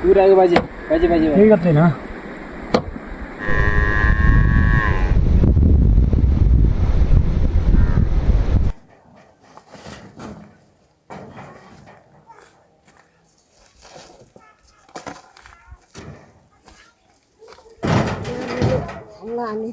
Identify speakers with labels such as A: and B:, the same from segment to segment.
A: कुरा बाजे बाजे बाजे
B: केही गर्दैन
C: Lani.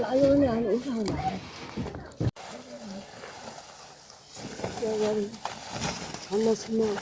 C: Ayo ni anu usah lah. Jadi, anda semua.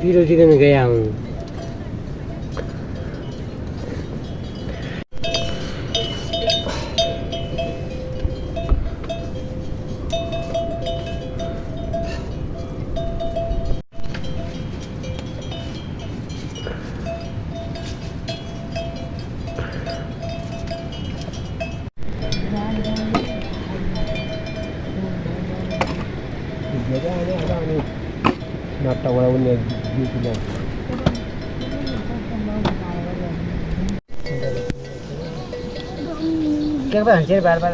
A: पिरो चिकन गया हूँ वहाँ उन्हें ड्यूटी में क्या बात है बार-बार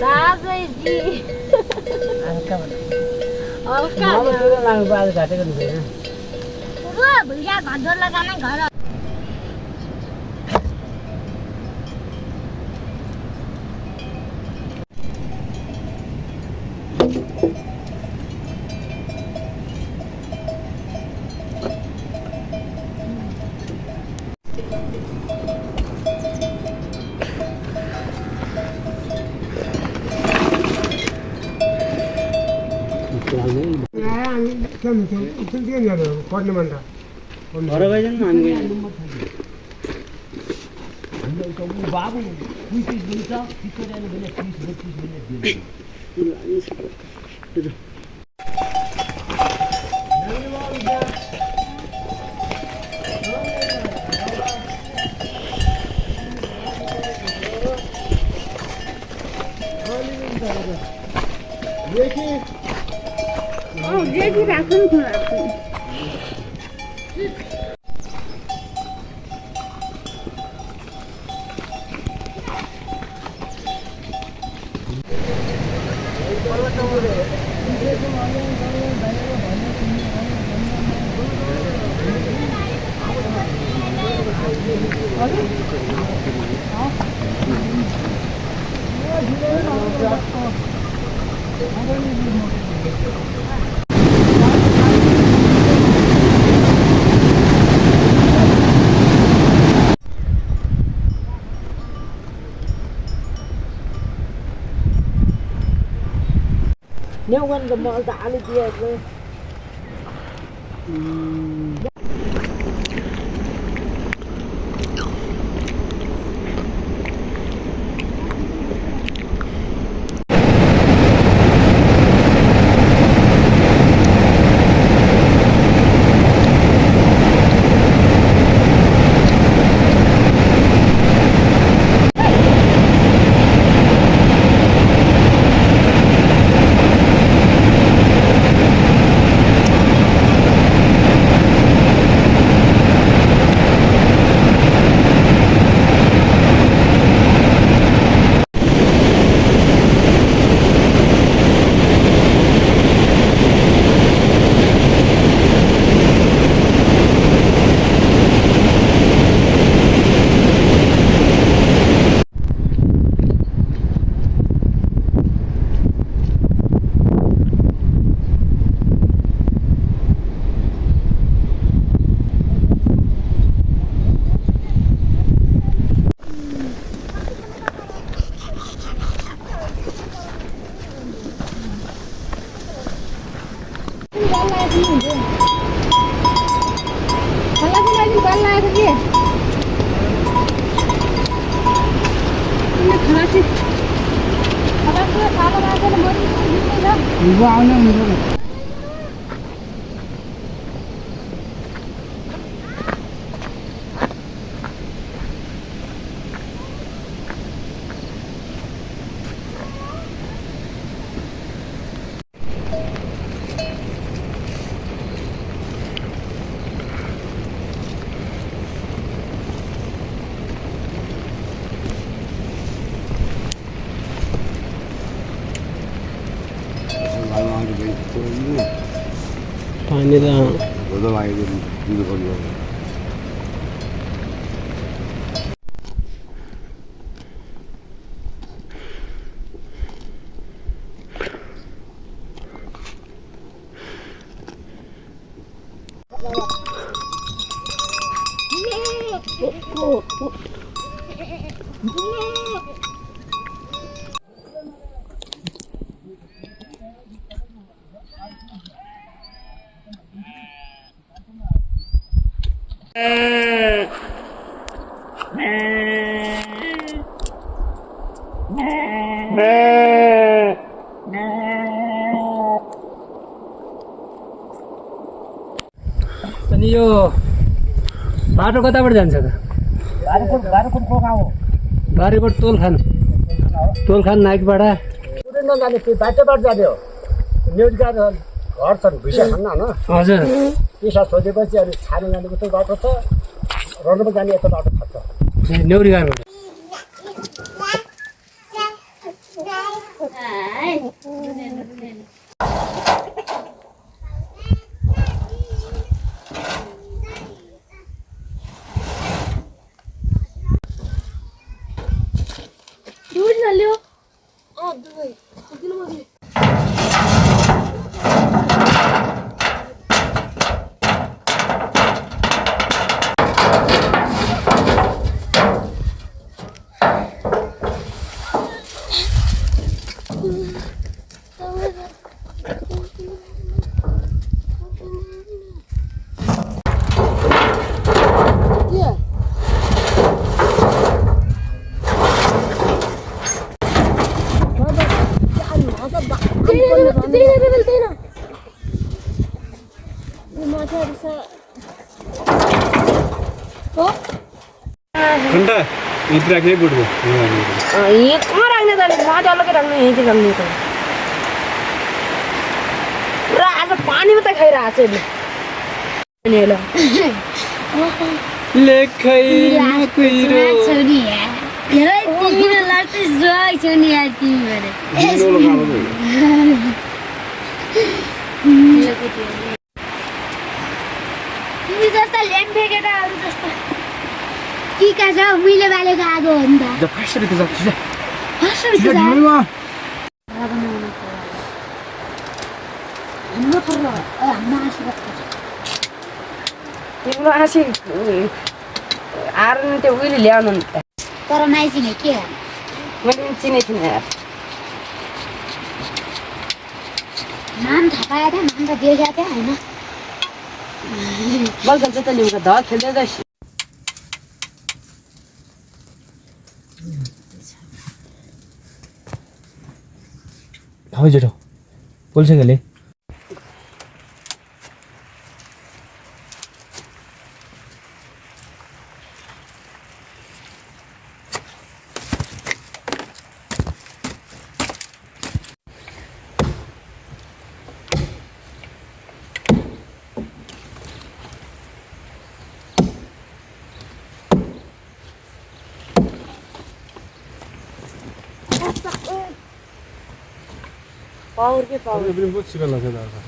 C: दाजै जी
A: क्या बात
C: हल्का
A: मामा तो लाग बाज घाटे गर्नु छैन
C: पुरा भुइया घरदोर लगाना घर
A: पढ्ने मन घर गइजन हामी बाबु 20 मिनेट छिटो जानु भने 30 मिनेट दिनु
C: रेडी राख्नु थोडा Nyawan the mall the ali dia पानी दा उधर आए दिन को लियो अनि यो बाटो कताबाट जान्छ त बारीकोट को गाउँ हो बारीकोट तोलखान नाइकबाट पुरै नजाने त्यो बाटोबाट जाने हो न्युज जाने हो
B: घर छन् भिसा खान्न होइन
C: हजुर
B: पैसा सोधेपछि अनि छाने जाने उतै बाटो छ रनमा जाने यता बाटो छ
C: नेउरी गाडबाट
D: घन्टा यति राख्नै बुढ्यो
E: कहाँ राख्ने त माथि अलग्गै राख्ने यहीँ राख्ने त पुरा आज पानी मात्रै खाइरहेको छ
D: लेखैमा कुहिरो
F: तिमी जस्ता ल्याम्पे केटाहरू जस्ता के का छ मैले बालेको आगो हो नि त
D: 500 रुपियाँ छ
F: 500 रुपियाँ हाम्रो पर्छ हाम्रो आशीर्वाद
E: तिम्रो आसी आएर नि त्यो उहिले ल्याउनु नि त
F: तर नाइसिने के हो
E: मैले पनि चिनेको थिइनँ यार
F: नाम थाहा पाएको थियो नाम त देखेको थियो होइन
E: बल खेल्छ त लिउँका ध खेल्दै जाइस
C: हाउ जेठो बोल्छ गले
E: पावर के पावर
D: पनि बहुत छिटो लाग्छ दादा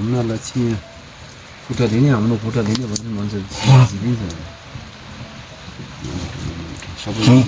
D: हामीलाई चाहिँ फुटा दिने हाम्रो फुटा दिने भन्ने मान्छे दिन्छ सबै